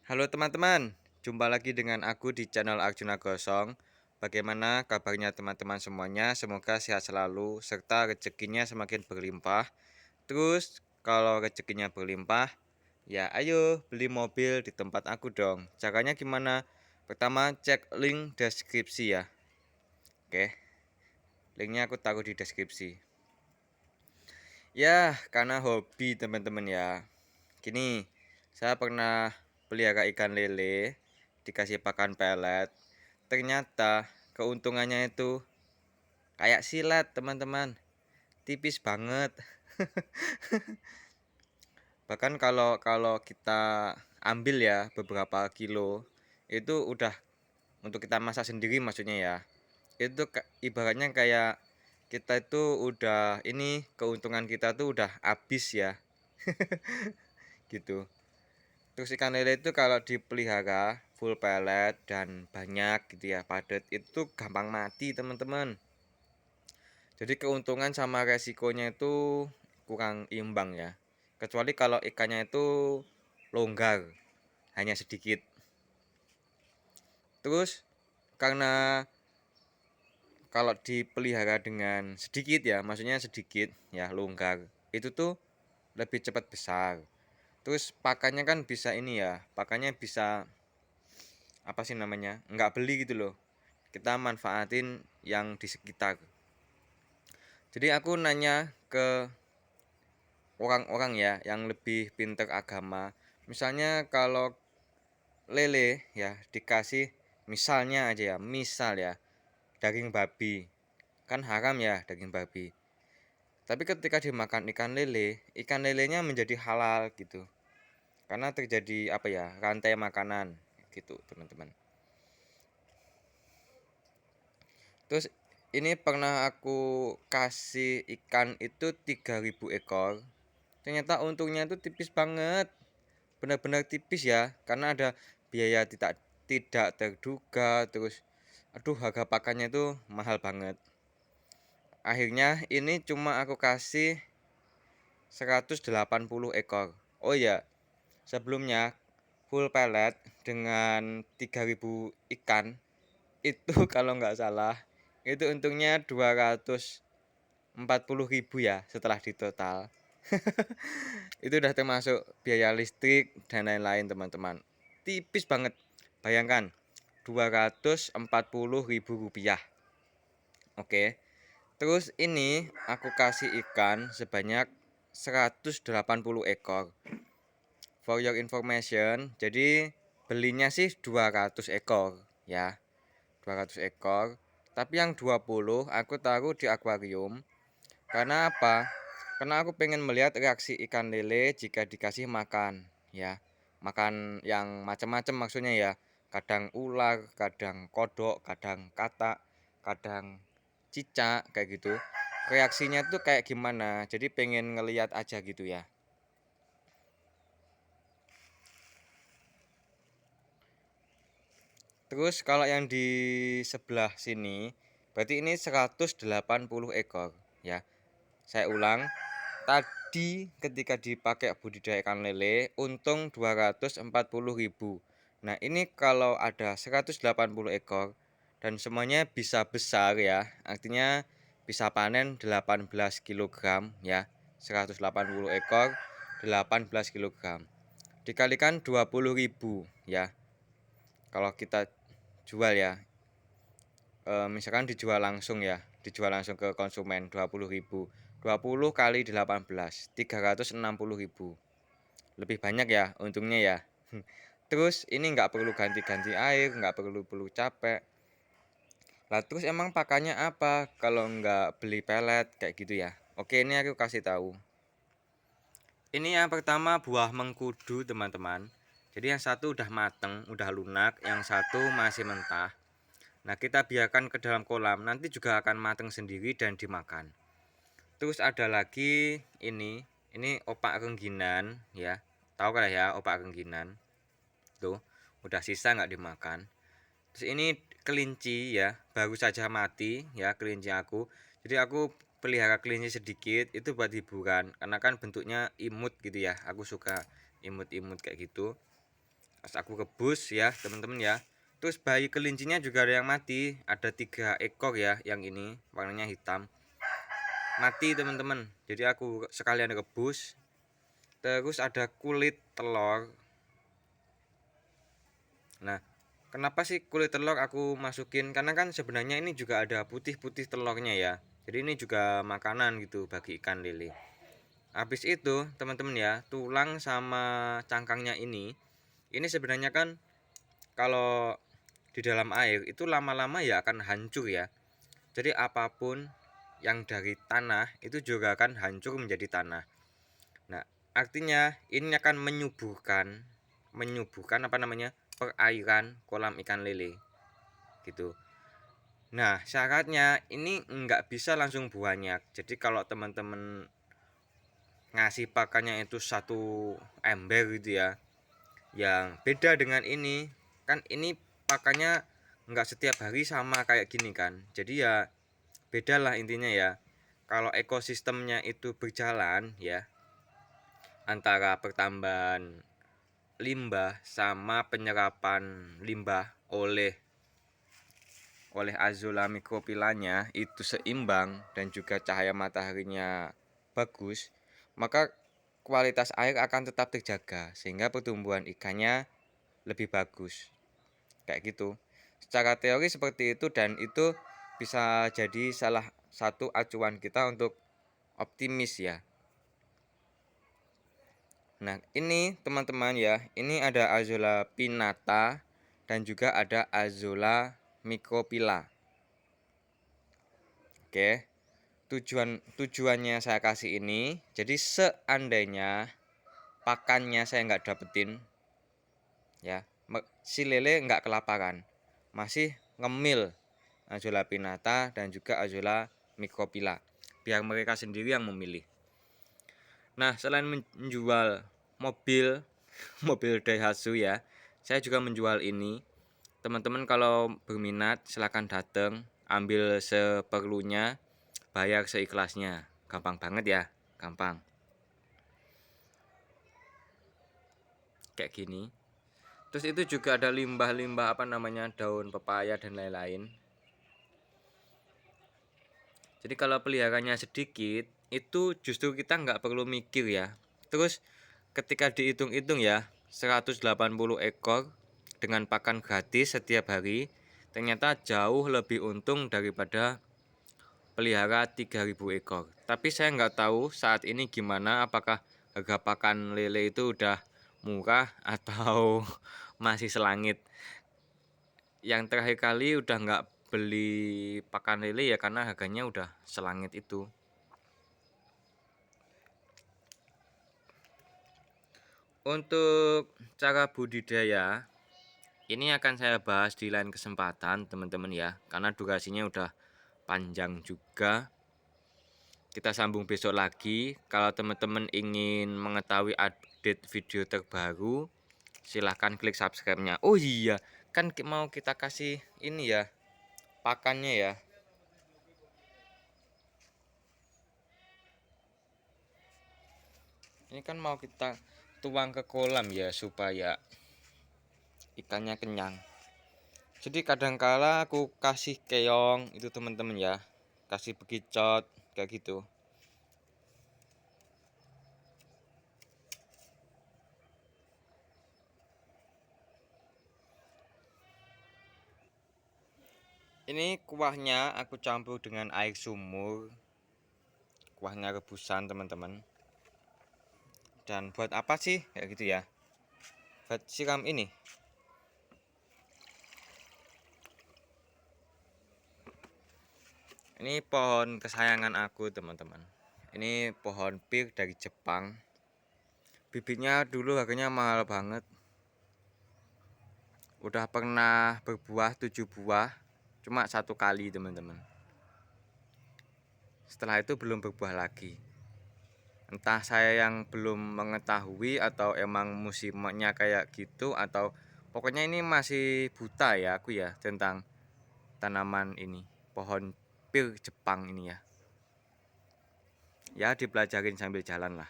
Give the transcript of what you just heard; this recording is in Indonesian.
Halo teman-teman, jumpa lagi dengan aku di channel Arjuna Gosong. Bagaimana kabarnya teman-teman semuanya? Semoga sehat selalu serta rezekinya semakin berlimpah. Terus kalau rezekinya berlimpah, ya ayo beli mobil di tempat aku dong. Caranya gimana? Pertama cek link deskripsi ya. Oke, linknya aku taruh di deskripsi. Ya, karena hobi teman-teman ya. Gini, saya pernah pelihara ikan lele, dikasih pakan pelet. Ternyata keuntungannya itu kayak silet, teman-teman. Tipis banget. Bahkan kalau kita ambil ya beberapa kilo, itu udah untuk kita masak sendiri maksudnya ya. Itu ibaratnya kayak kita itu udah ini keuntungan kita tuh udah habis ya. Gitu. Terus ikan lele itu kalau dipelihara full pelet dan banyak gitu ya, padat, itu gampang mati teman-teman. Jadi keuntungan sama resikonya itu kurang imbang ya. Kecuali kalau ikannya itu longgar, hanya sedikit. Terus karena kalau dipelihara dengan sedikit ya, maksudnya sedikit ya longgar, itu tuh lebih cepat besar. Terus pakannya kan bisa ini ya, pakannya bisa apa sih namanya, nggak beli gitu loh, kita manfaatin yang di sekitar. Jadi aku nanya ke orang-orang ya yang lebih pinter agama, misalnya kalau lele ya dikasih, misalnya aja ya, misal ya, daging babi, kan haram ya daging babi, tapi ketika dimakan ikan lelenya menjadi halal gitu, karena terjadi apa ya, rantai makanan gitu teman-teman. Terus ini pernah aku kasih ikan itu 3.000 ekor. Ternyata untungnya itu tipis banget. Benar-benar tipis ya, karena ada biaya tidak terduga, terus aduh harga pakannya itu mahal banget. Akhirnya ini cuma aku kasih 180 ekor. Oh ya, sebelumnya full pelet dengan 3.000 ikan itu kalau nggak salah itu untungnya 240.000 ya setelah ditotal. Itu udah termasuk biaya listrik dan lain-lain teman-teman. Tipis banget. Bayangkan 240.000 rupiah. Oke. Terus ini aku kasih ikan sebanyak 180 ekor. For your information, jadi belinya sih 200 ekor ya. 200 ekor. Tapi yang 20 aku taruh di akuarium. Karena apa? Karena aku pengen melihat reaksi ikan lele jika dikasih makan, ya. Makan yang macam-macam maksudnya ya. Kadang ular, kadang kodok, kadang katak, kadang cicak kayak gitu. Reaksinya tuh kayak gimana? Jadi pengen ngeliat aja gitu ya. Terus kalau yang di sebelah sini, berarti ini 180 ekor, ya. Saya ulang, tadi ketika dipakai budidaya ikan lele untung 240.000. Nah, ini kalau ada 180 ekor dan semuanya bisa besar ya. Artinya bisa panen 18 kilogram ya. 180 ekor 18 kilogram. Dikalikan 20.000 ya. Kalau kita jual ya. Misalkan dijual langsung ya, dijual langsung ke konsumen 20.000. 20 kali 18, 360.000. Lebih banyak ya untungnya ya. Terus ini nggak perlu ganti-ganti air, nggak perlu capek. Lah terus emang pakannya apa kalau nggak beli pelet kayak gitu ya? Oke, ini aku kasih tahu. Ini yang pertama buah mengkudu teman-teman. Jadi yang satu udah mateng, udah lunak, yang satu masih mentah. Nah, kita biarkan ke dalam kolam, nanti juga akan matang sendiri dan dimakan. Terus ada lagi ini opak rengginan ya. Tahu kan ya opak rengginan? Tuh, udah sisa nggak dimakan. Terus ini kelinci ya, baru saja mati ya kelinci aku. Jadi aku pelihara kelinci sedikit itu buat hiburan, karena kan bentuknya imut gitu ya. Aku suka imut-imut kayak gitu. Pas aku rebus ya teman-teman ya. Terus bayi kelincinya juga ada yang mati, ada 3 ekor ya, yang ini warnanya hitam. Mati teman-teman. Jadi aku sekalian rebus. Terus ada kulit telur. Nah, kenapa sih kulit telur aku masukin? Karena kan sebenarnya ini juga ada putih-putih telurnya ya. Jadi ini juga makanan gitu bagi ikan lele. Habis itu teman-teman ya, tulang sama cangkangnya ini sebenarnya kan kalau di dalam air itu lama-lama ya akan hancur ya. Jadi apapun yang dari tanah itu juga akan hancur menjadi tanah. Nah, artinya ini akan menyuburkan apa namanya? Perairan kolam ikan lele gitu. Nah, syaratnya ini nggak bisa langsung banyak. Jadi kalau teman-teman ngasih pakannya itu 1 ember gitu ya, yang beda dengan ini kan, ini pakannya nggak setiap hari sama kayak gini kan, jadi ya beda lah intinya ya. Kalau ekosistemnya itu berjalan ya, antara pertambahan limbah sama penyerapan limbah oleh Azolla microphyllanya itu seimbang dan juga cahaya mataharinya bagus, maka kualitas air akan tetap terjaga sehingga pertumbuhan ikannya lebih bagus. Kayak gitu. Secara teori seperti itu, dan itu bisa jadi salah satu acuan kita untuk optimis ya. Nah, ini teman-teman ya, ini ada Azolla pinnata dan juga ada Azolla microphylla. Oke. Tujuannya saya kasih ini, jadi seandainya pakannya saya nggak dapetin ya, si lele nggak kelaparan, masih ngemil Azolla pinnata dan juga Azolla microphylla, biar mereka sendiri yang memilih. Nah, selain menjual mobil Daihatsu ya, saya juga menjual ini. Teman-teman kalau berminat silahkan datang, ambil seperlunya, bayar seikhlasnya. Gampang banget ya, gampang. Kayak gini. Terus itu juga ada limbah-limbah apa namanya, daun pepaya dan lain-lain. Jadi kalau peliharanya sedikit, itu justru kita nggak perlu mikir ya. Terus ketika dihitung-hitung ya, 180 ekor dengan pakan gratis setiap hari, ternyata jauh lebih untung daripada pelihara 3000 ekor. Tapi saya nggak tahu saat ini gimana, apakah harga pakan lele itu udah murah atau masih selangit. Yang terakhir kali udah nggak beli pakan lele ya, karena harganya udah selangit itu. Untuk cara budidaya ini akan saya bahas di lain kesempatan teman-teman ya, karena durasinya udah panjang juga. Kita sambung besok lagi. Kalau teman-teman ingin mengetahui update video terbaru, silahkan klik subscribe-nya. Oh iya, kan mau kita kasih ini ya, pakannya ya. Ini kan mau kita tuang ke kolam ya, supaya ikannya kenyang. Jadi kadangkala aku kasih keong itu teman-teman ya, kasih bekicot kayak gitu. Ini kuahnya aku campur dengan air sumur, kuahnya rebusan teman-teman. Dan buat apa sih kayak gitu ya, buat siram ini. Ini pohon kesayangan aku teman-teman. Ini pohon pir dari Jepang. Bibitnya dulu harganya mahal banget. Udah pernah berbuah 7 buah, cuma 1 kali teman-teman. Setelah itu belum berbuah lagi. Entah saya yang belum mengetahui atau emang musimnya kayak gitu, atau pokoknya ini masih buta ya aku ya tentang tanaman ini, pohon pir Jepang ini ya. Ya dipelajarin sambil jalan lah.